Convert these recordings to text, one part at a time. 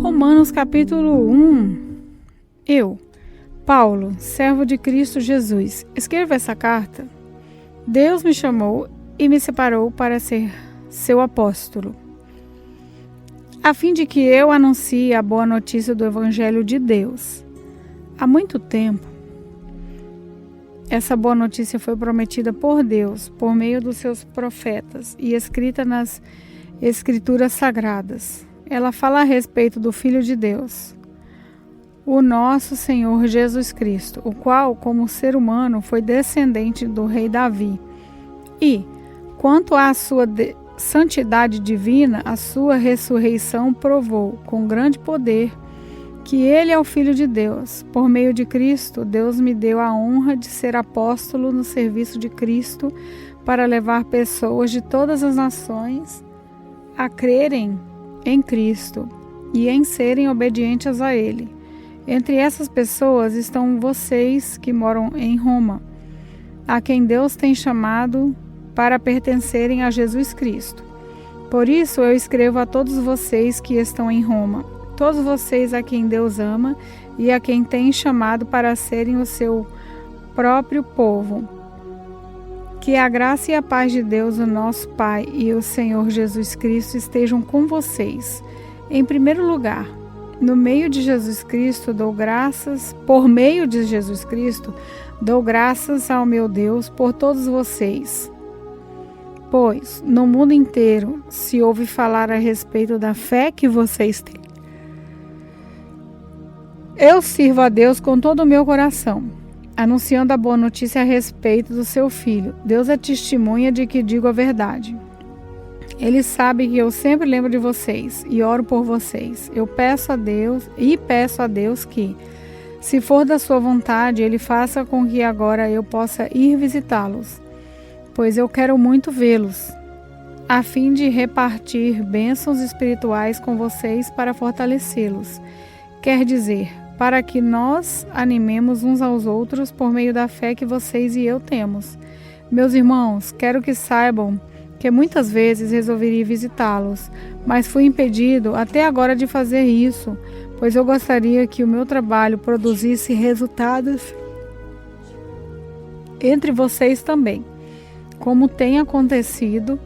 Romanos capítulo 1. Eu, Paulo, servo de Cristo Jesus, escrevo essa carta. Deus me chamou e me separou para ser seu apóstolo, a fim de que eu anuncie a boa notícia do Evangelho de Deus. Há muito tempo, essa boa notícia foi prometida por Deus, por meio dos seus profetas e escrita nas Escrituras Sagradas. Ela fala a respeito do Filho de Deus, o nosso Senhor Jesus Cristo, o qual, como ser humano, foi descendente do rei Davi. E, quanto à sua santidade divina, a sua ressurreição provou, com grande poder, que ele é o Filho de Deus. Por meio de Cristo, Deus me deu a honra de ser apóstolo no serviço de Cristo para levar pessoas de todas as nações a crerem em Cristo e em serem obedientes a Ele. Entre essas pessoas estão vocês que moram em Roma, a quem Deus tem chamado para pertencerem a Jesus Cristo. Por isso eu escrevo a todos vocês que estão em Roma, todos vocês a quem Deus ama e a quem tem chamado para serem o seu próprio povo. Que a graça e a paz de Deus, o nosso Pai e o Senhor Jesus Cristo estejam com vocês. Em primeiro lugar, por meio de Jesus Cristo, dou graças ao meu Deus por todos vocês. Pois, no mundo inteiro, se ouve falar a respeito da fé que vocês têm. Eu sirvo a Deus com todo o meu coração, anunciando a boa notícia a respeito do seu Filho. Deus é testemunha de que digo a verdade. Ele sabe que eu sempre lembro de vocês e oro por vocês. Eu peço a Deus que, se for da sua vontade, Ele faça com que agora eu possa ir visitá-los, pois eu quero muito vê-los, a fim de repartir bênçãos espirituais com vocês para fortalecê-los. Quer dizer, para que nós animemos uns aos outros por meio da fé que vocês e eu temos. Meus irmãos, quero que saibam que muitas vezes resolveria visitá-los, mas fui impedido até agora de fazer isso, pois eu gostaria que o meu trabalho produzisse resultados entre vocês também, como tem acontecido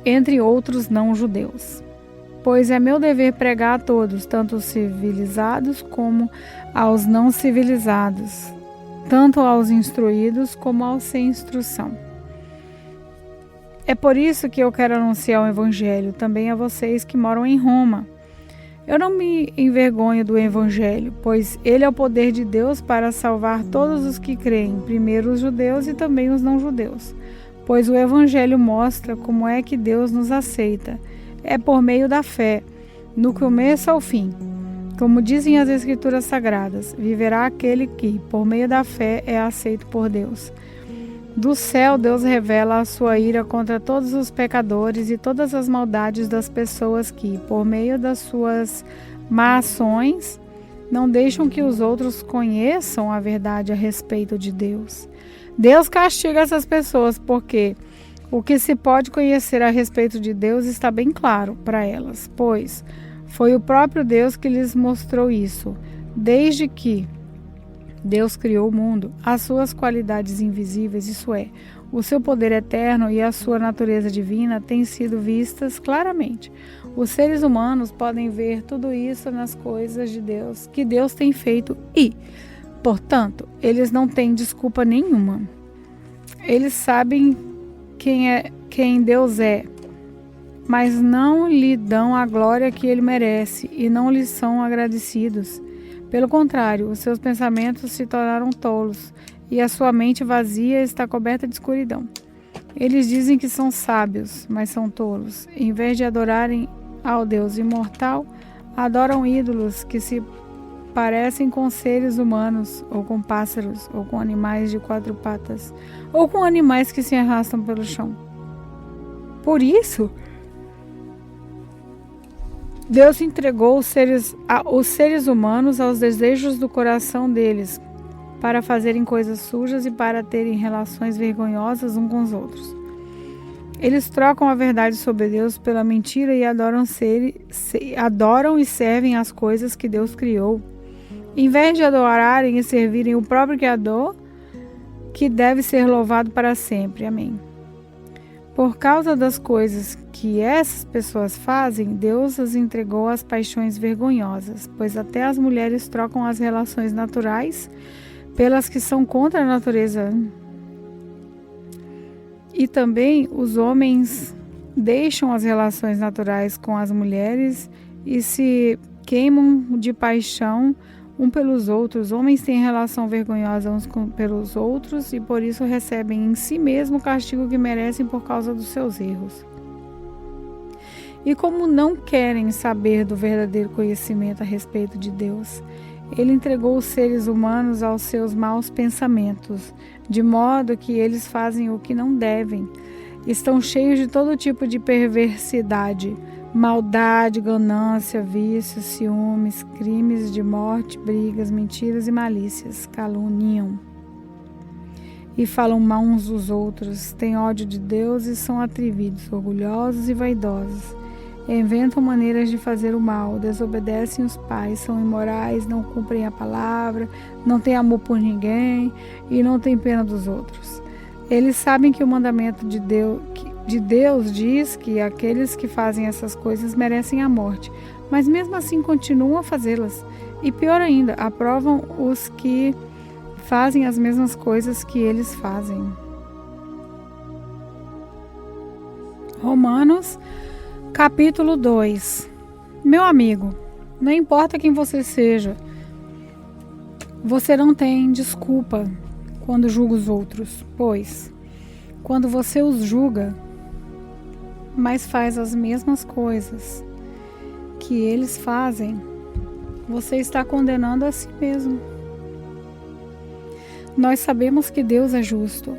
entre outros não-judeus. Pois é meu dever pregar a todos, tanto os civilizados como aos não civilizados, tanto aos instruídos como aos sem instrução. É por isso que eu quero anunciar o Evangelho também a vocês que moram em Roma. Eu não me envergonho do Evangelho, pois ele é o poder de Deus para salvar todos os que creem, primeiro os judeus e também os não-judeus. Pois o Evangelho mostra como é que Deus nos aceita. É por meio da fé, no começo ao fim. Como dizem as Escrituras Sagradas, viverá aquele que, por meio da fé, é aceito por Deus. Do céu, Deus revela a sua ira contra todos os pecadores e todas as maldades das pessoas que, por meio das suas más ações, não deixam que os outros conheçam a verdade a respeito de Deus. Deus castiga essas pessoas porque o que se pode conhecer a respeito de Deus está bem claro para elas, pois foi o próprio Deus que lhes mostrou isso. Desde que Deus criou o mundo, as suas qualidades invisíveis, isso é, o seu poder eterno e a sua natureza divina, têm sido vistas claramente. Os seres humanos podem ver tudo isso nas coisas de Deus, que Deus tem feito e, portanto, eles não têm desculpa nenhuma. Eles sabem quem Deus é, mas não lhe dão a glória que ele merece e não lhe são agradecidos. Pelo contrário, os seus pensamentos se tornaram tolos e a sua mente vazia está coberta de escuridão. Eles dizem que são sábios, mas são tolos. Em vez de adorarem ao Deus imortal, adoram ídolos que se parecem com seres humanos, ou com pássaros, ou com animais de quatro patas, ou com animais que se arrastam pelo chão. Por isso, Deus entregou os seres humanos aos desejos do coração deles, para fazerem coisas sujas e para terem relações vergonhosas uns com os outros. Eles trocam a verdade sobre Deus pela mentira e adoram e servem as coisas que Deus criou, em vez de adorarem e servirem o próprio Criador, que deve ser louvado para sempre. Amém. Por causa das coisas que essas pessoas fazem, Deus as entregou às paixões vergonhosas, pois até as mulheres trocam as relações naturais pelas que são contra a natureza. E também os homens deixam as relações naturais com as mulheres e se queimam de paixão um pelos outros. Homens têm relação vergonhosa uns pelos outros e por isso recebem em si mesmo o castigo que merecem por causa dos seus erros. E como não querem saber do verdadeiro conhecimento a respeito de Deus, Ele entregou os seres humanos aos seus maus pensamentos, de modo que eles fazem o que não devem. Estão cheios de todo tipo de perversidade, maldade, ganância, vícios, ciúmes, crimes de morte, brigas, mentiras e malícias. Caluniam e falam mal uns dos outros, têm ódio de Deus e são atrevidos, orgulhosos e vaidosos. Inventam maneiras de fazer o mal, desobedecem os pais, são imorais, não cumprem a palavra, não têm amor por ninguém e não têm pena dos outros. Eles sabem que o mandamento de Deus diz que aqueles que fazem essas coisas merecem a morte, mas mesmo assim continuam a fazê-las. E pior ainda, aprovam os que fazem as mesmas coisas que eles fazem. Romanos Capítulo 2. Meu amigo, não importa quem você seja, você não tem desculpa quando julga os outros, pois quando você os julga, mas faz as mesmas coisas que eles fazem, você está condenando a si mesmo. Nós sabemos que Deus é justo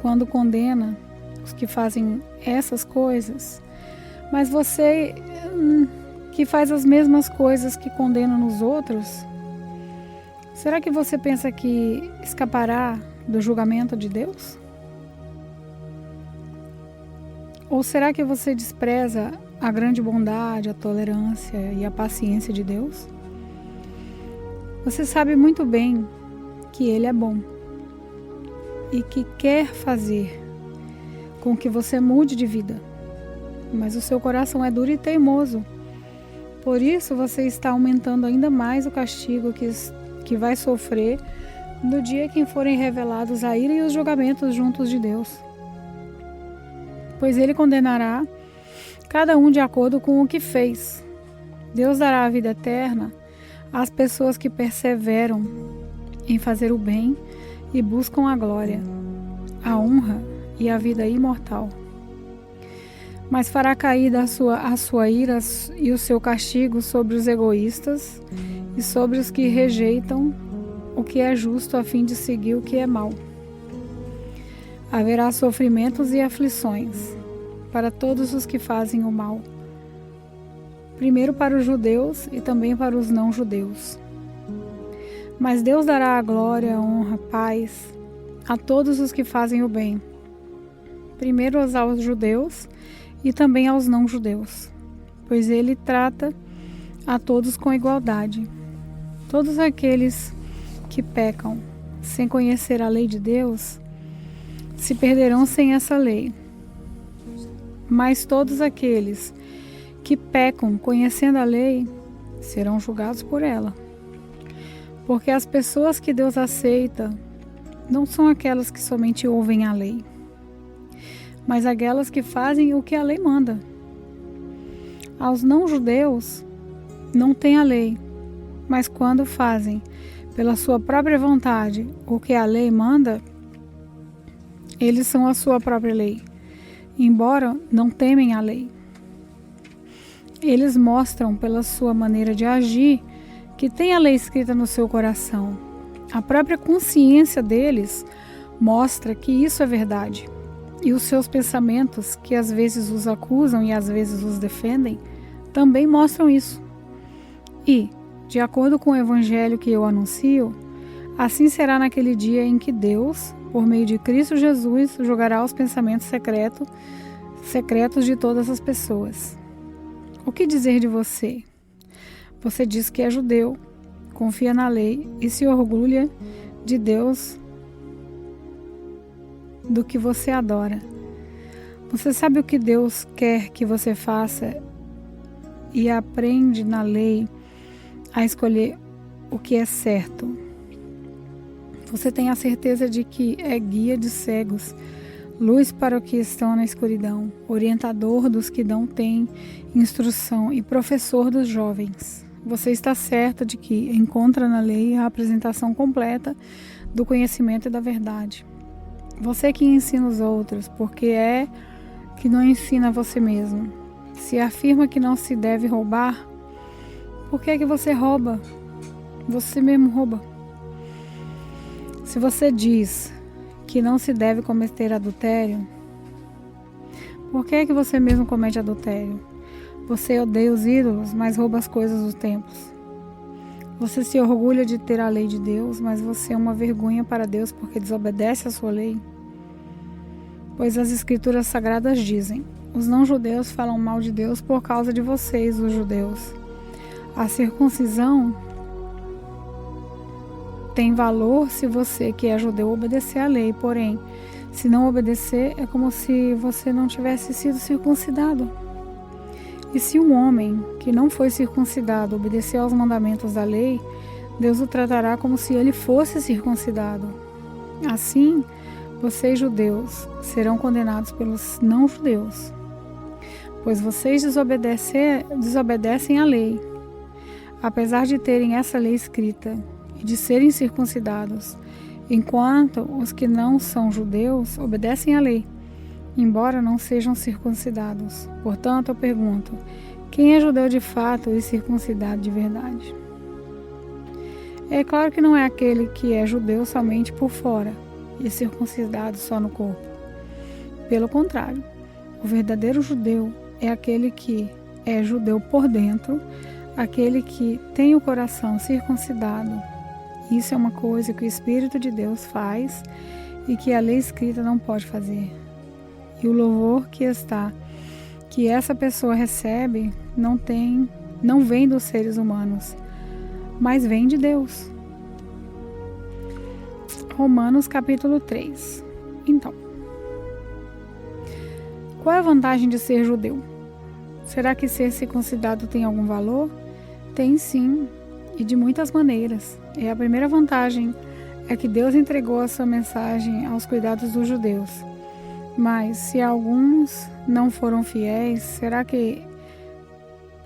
quando condena os que fazem essas coisas, mas você que faz as mesmas coisas que condena nos outros, será que você pensa que escapará do julgamento de Deus? Ou será que você despreza a grande bondade, a tolerância e a paciência de Deus? Você sabe muito bem que Ele é bom e que quer fazer com que você mude de vida. Mas o seu coração é duro e teimoso. Por isso você está aumentando ainda mais o castigo que vai sofrer no dia em que forem revelados a ira e os julgamentos juntos de Deus. Pois Ele condenará cada um de acordo com o que fez. Deus dará a vida eterna às pessoas que perseveram em fazer o bem e buscam a glória, a honra e a vida imortal. Mas fará cair a sua ira e o seu castigo sobre os egoístas e sobre os que rejeitam o que é justo a fim de seguir o que é mau. Haverá sofrimentos e aflições para todos os que fazem o mal, primeiro para os judeus e também para os não-judeus. Mas Deus dará a glória, a honra, a paz a todos os que fazem o bem, primeiro aos judeus e também aos não-judeus, pois Ele trata a todos com igualdade. Todos aqueles que pecam sem conhecer a lei de Deus se perderão sem essa lei. Mas todos aqueles que pecam conhecendo a lei serão julgados por ela. Porque as pessoas que Deus aceita não são aquelas que somente ouvem a lei, mas aquelas que fazem o que a lei manda. Aos não-judeus não tem a lei, mas quando fazem pela sua própria vontade o que a lei manda, eles são a sua própria lei, embora não temem a lei. Eles mostram pela sua maneira de agir que tem a lei escrita no seu coração. A própria consciência deles mostra que isso é verdade. E os seus pensamentos, que às vezes os acusam e às vezes os defendem, também mostram isso. E, de acordo com o evangelho que eu anuncio, assim será naquele dia em que Deus, por meio de Cristo Jesus, julgará os pensamentos secretos secretos de todas as pessoas. O que dizer de você? Você diz que é judeu, confia na lei e se orgulha de Deus do que você adora. Você sabe o que Deus quer que você faça e aprende na lei a escolher o que é certo. Você tem a certeza de que é guia de cegos, luz para os que estão na escuridão, orientador dos que não têm instrução e professor dos jovens. Você está certo de que encontra na lei a apresentação completa do conhecimento e da verdade. Você que ensina os outros, porque é que não ensina você mesmo. Se afirma que não se deve roubar, por que é que você rouba? Você mesmo rouba. Se você diz que não se deve cometer adultério, por que é que você mesmo comete adultério? Você odeia os ídolos, mas rouba as coisas dos templos. Você se orgulha de ter a lei de Deus, mas você é uma vergonha para Deus porque desobedece a sua lei. Pois as escrituras sagradas dizem: os não-judeus falam mal de Deus por causa de vocês, os judeus. A circuncisão tem valor se você, que é judeu, obedecer à lei. Porém, se não obedecer, é como se você não tivesse sido circuncidado. E se um homem que não foi circuncidado obedecer aos mandamentos da lei, Deus o tratará como se ele fosse circuncidado. Assim, vocês, judeus, serão condenados pelos não-judeus, pois vocês desobedecem à lei, apesar de terem essa lei escrita e de serem circuncidados, enquanto os que não são judeus obedecem à lei, embora não sejam circuncidados. Portanto, eu pergunto: quem é judeu de fato e circuncidado de verdade? É claro que não é aquele que é judeu somente por fora e circuncidado só no corpo. Pelo contrário, o verdadeiro judeu é aquele que é judeu por dentro, aquele que tem o coração circuncidado. Isso é uma coisa que o Espírito de Deus faz e que a lei escrita não pode fazer. E o louvor que essa pessoa recebe não vem dos seres humanos, mas vem de Deus. Romanos capítulo 3. Então, qual é a vantagem de ser judeu? Será que ser circuncidado tem algum valor? Tem sim, e de muitas maneiras. E a primeira vantagem é que Deus entregou a sua mensagem aos cuidados dos judeus. Mas se alguns não foram fiéis, será que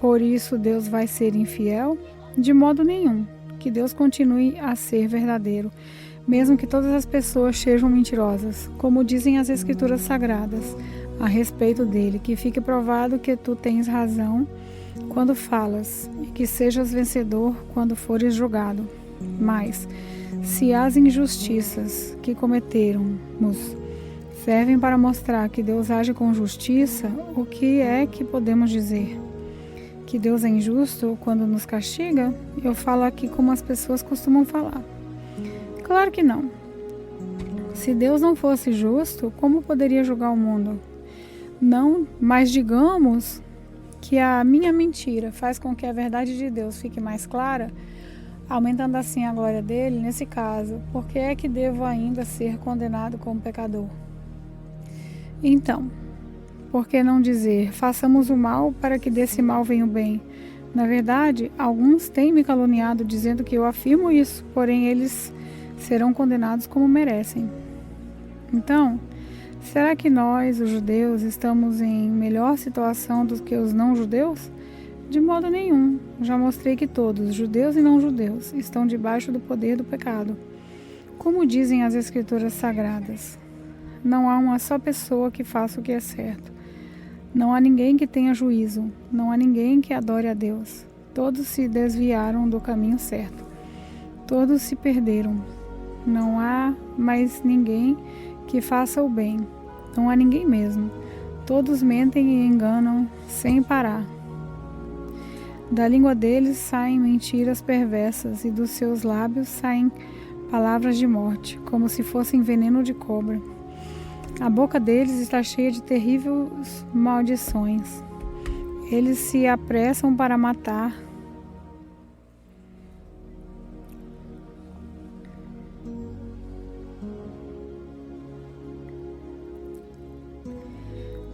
por isso Deus vai ser infiel? De modo nenhum. Que Deus continue a ser verdadeiro, mesmo que todas as pessoas sejam mentirosas, como dizem as Escrituras Sagradas a respeito dele, que fique provado que tu tens razão quando falas, e que sejas vencedor quando fores julgado. Mas, se as injustiças que cometermos servem para mostrar que Deus age com justiça, o que é que podemos dizer? Que Deus é injusto quando nos castiga? Eu falo aqui como as pessoas costumam falar. Claro que não. Se Deus não fosse justo, como poderia julgar o mundo? Não, mas digamos que a minha mentira faz com que a verdade de Deus fique mais clara, aumentando assim a glória dele. Nesse caso, por que é que devo ainda ser condenado como pecador? Então, por que não dizer: façamos o mal para que desse mal venha o bem? Na verdade, alguns têm me caluniado dizendo que eu afirmo isso, porém eles serão condenados como merecem. Então, será que nós, os judeus, estamos em melhor situação do que os não-judeus? De modo nenhum. Já mostrei que todos, judeus e não-judeus, estão debaixo do poder do pecado. Como dizem as Escrituras Sagradas, não há uma só pessoa que faça o que é certo. Não há ninguém que tenha juízo. Não há ninguém que adore a Deus. Todos se desviaram do caminho certo. Todos se perderam. Não há mais ninguém que faça o bem. Não há ninguém mesmo. Todos mentem e enganam sem parar. Da língua deles saem mentiras perversas e dos seus lábios saem palavras de morte, como se fossem veneno de cobra. A boca deles está cheia de terríveis maldições. Eles se apressam para matar.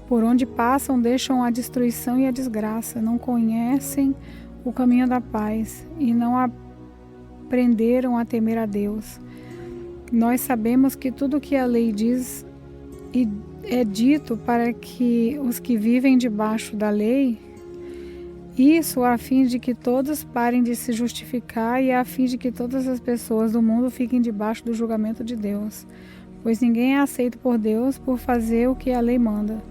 Por onde passam, deixam a destruição e a desgraça. Não conhecem o caminho da paz e não aprenderam a temer a Deus. Nós sabemos que tudo o que a lei diz é dito para que os que vivem debaixo da lei, isso a fim de que todos parem de se justificar e a fim de que todas as pessoas do mundo fiquem debaixo do julgamento de Deus. Pois ninguém é aceito por Deus por fazer o que a lei manda,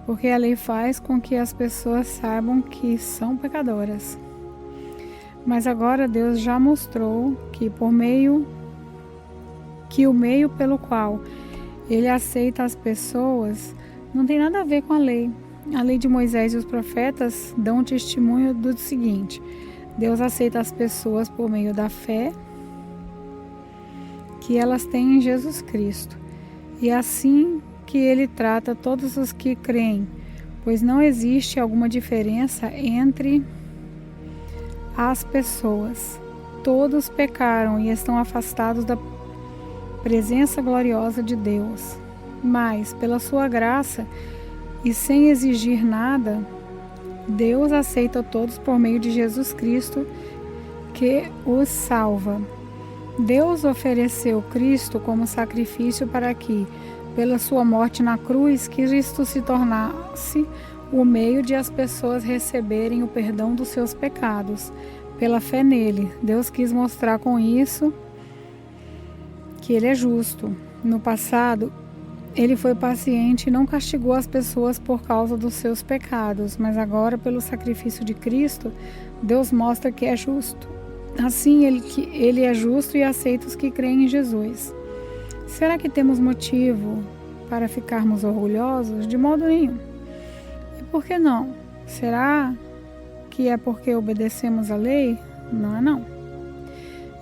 porque a lei faz com que as pessoas saibam que são pecadoras. Mas agora Deus já mostrou que o meio pelo qual Ele aceita as pessoas não tem nada a ver com a lei. A lei de Moisés e os profetas dão testemunho do seguinte: Deus aceita as pessoas por meio da fé que elas têm em Jesus Cristo. E assim que Ele trata todos os que creem, pois não existe alguma diferença entre as pessoas. Todos pecaram e estão afastados da presença gloriosa de Deus. Mas, pela sua graça e sem exigir nada, Deus aceita todos por meio de Jesus Cristo, que os salva. Deus ofereceu Cristo como sacrifício para que, pela sua morte na cruz, Cristo se tornasse o meio de as pessoas receberem o perdão dos seus pecados. Pela fé nele, Deus quis mostrar com isso que Ele é justo. No passado, Ele foi paciente e não castigou as pessoas por causa dos seus pecados, mas agora, pelo sacrifício de Cristo, Deus mostra que é justo. Assim, Ele é justo e aceita os que creem em Jesus. Será que temos motivo para ficarmos orgulhosos? De modo nenhum. E por que não? Será que é porque obedecemos a lei? Não é não.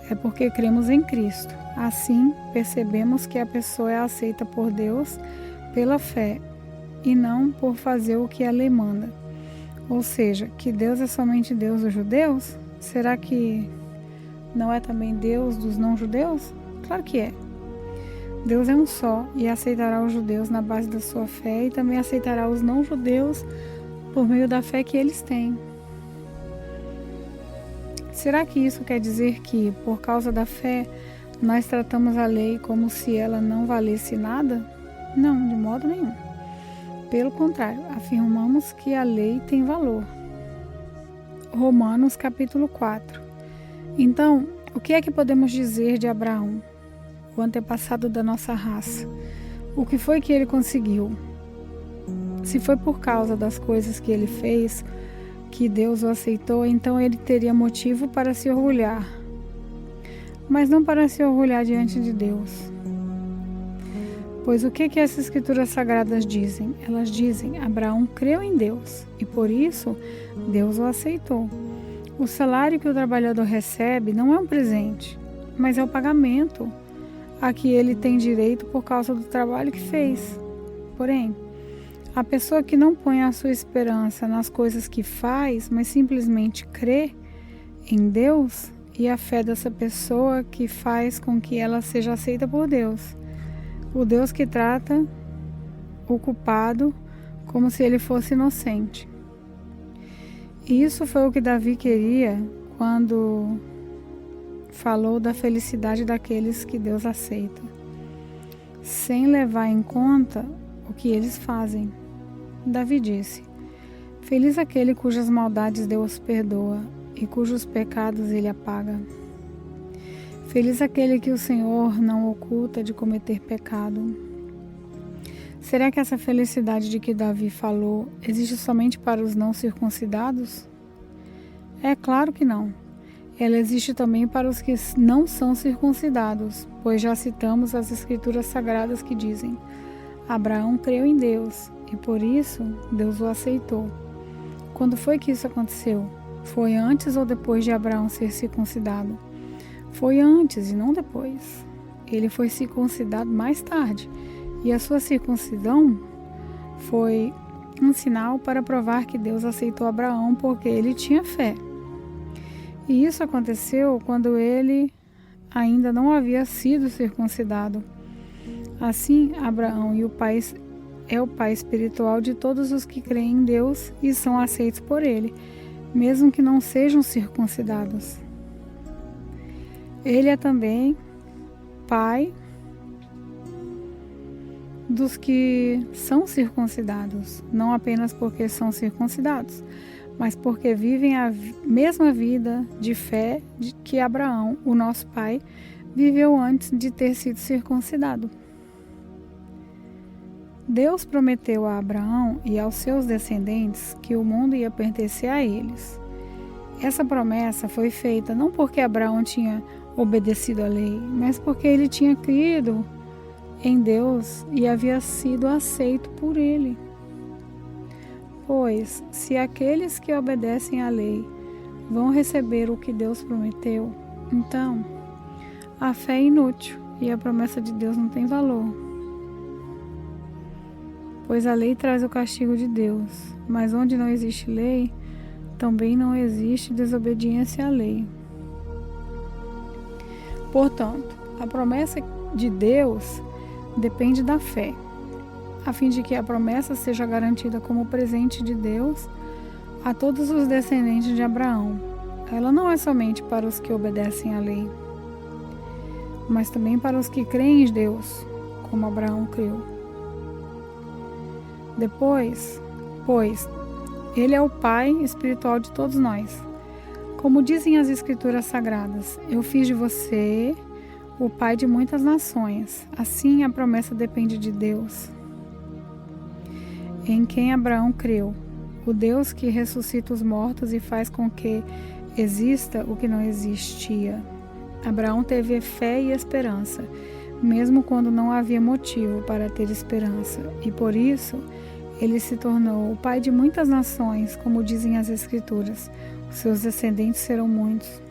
É porque cremos em Cristo. Assim, percebemos que a pessoa é aceita por Deus pela fé e não por fazer o que a lei manda. Ou seja, que Deus é somente Deus dos judeus? Será que não é também Deus dos não-judeus? Claro que é. Deus é um só e aceitará os judeus na base da sua fé e também aceitará os não-judeus por meio da fé que eles têm. Será que isso quer dizer que, por causa da fé, nós tratamos a lei como se ela não valesse nada? Não, de modo nenhum. Pelo contrário, afirmamos que a lei tem valor. Romanos capítulo 4. Então, o que é que podemos dizer de Abraão, o antepassado da nossa raça? O que foi que ele conseguiu? Se foi por causa das coisas que ele fez que Deus o aceitou, então ele teria motivo para se orgulhar, mas não para se orgulhar diante de Deus. Pois o que essas escrituras sagradas dizem? Elas dizem: Abraão creu em Deus e por isso Deus o aceitou. O salário que o trabalhador recebe não é um presente, mas é o pagamento a que ele tem direito por causa do trabalho que fez. Porém, a pessoa que não põe a sua esperança nas coisas que faz, mas simplesmente crê em Deus, e a fé dessa pessoa que faz com que ela seja aceita por Deus. O Deus que trata o culpado como se ele fosse inocente. E isso foi o que Davi queria quando falou da felicidade daqueles que Deus aceita, sem levar em conta o que eles fazem. Davi disse: Feliz aquele cujas maldades Deus perdoa e cujos pecados ele apaga. Feliz aquele que o Senhor não oculta de cometer pecado. Será que essa felicidade de que Davi falou existe somente para os não circuncidados? É claro que não. Ela existe também para os que não são circuncidados, pois já citamos as escrituras sagradas que dizem: Abraão creu em Deus e por isso Deus o aceitou. Quando foi que isso aconteceu? Foi antes ou depois de Abraão ser circuncidado? Foi antes e não depois. Ele foi circuncidado mais tarde E a sua circuncisão foi um sinal para provar que Deus aceitou Abraão porque ele tinha fé. E isso aconteceu quando ele ainda não havia sido circuncidado. Assim, Abraão é o pai espiritual de todos os que creem em Deus e são aceitos por ele, mesmo que não sejam circuncidados. Ele é também pai dos que são circuncidados, não apenas porque são circuncidados, mas porque vivem a mesma vida de fé que Abraão, o nosso pai, viveu antes de ter sido circuncidado. Deus prometeu a Abraão e aos seus descendentes que o mundo ia pertencer a eles. Essa promessa foi feita não porque Abraão tinha obedecido à lei, mas porque ele tinha crido em Deus e havia sido aceito por ele. Pois, se aqueles que obedecem à lei vão receber o que Deus prometeu, então a fé é inútil e a promessa de Deus não tem valor. Pois a lei traz o castigo de Deus, mas onde não existe lei, também não existe desobediência à lei. Portanto, a promessa de Deus depende da fé, a fim de que a promessa seja garantida como presente de Deus a todos os descendentes de Abraão. Ela não é somente para os que obedecem à lei, mas também para os que creem em Deus, como Abraão creu. Pois, ele é o pai espiritual de todos nós. Como dizem as Escrituras Sagradas, eu fiz de você o pai de muitas nações. Assim a promessa depende de Deus, em quem Abraão creu, o Deus que ressuscita os mortos e faz com que exista o que não existia. Abraão teve fé e esperança, mesmo quando não havia motivo para ter esperança, e por isso ele se tornou o pai de muitas nações, como dizem as Escrituras. Os seus descendentes serão muitos.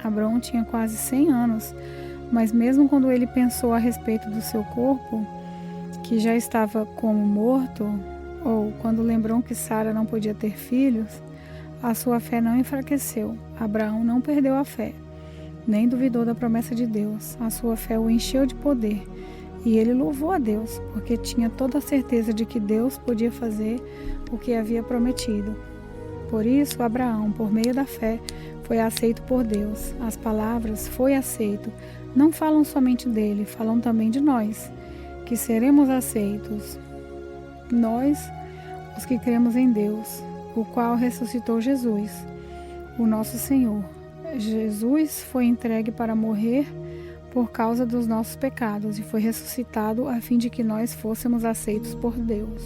Abraão tinha quase 100 anos, mas mesmo quando ele pensou a respeito do seu corpo, que já estava como morto, ou quando lembrou que Sara não podia ter filhos, a sua fé não enfraqueceu. Abraão não perdeu a fé, nem duvidou da promessa de Deus. A sua fé o encheu de poder, e ele louvou a Deus, porque tinha toda a certeza de que Deus podia fazer o que havia prometido. Por isso, Abraão, por meio da fé, foi aceito por Deus. As palavras "foi aceito" não falam somente dele, falam também de nós, que seremos aceitos. Nós, os que cremos em Deus, o qual ressuscitou Jesus, o nosso Senhor. Jesus foi entregue para morrer por causa dos nossos pecados e foi ressuscitado a fim de que nós fôssemos aceitos por Deus.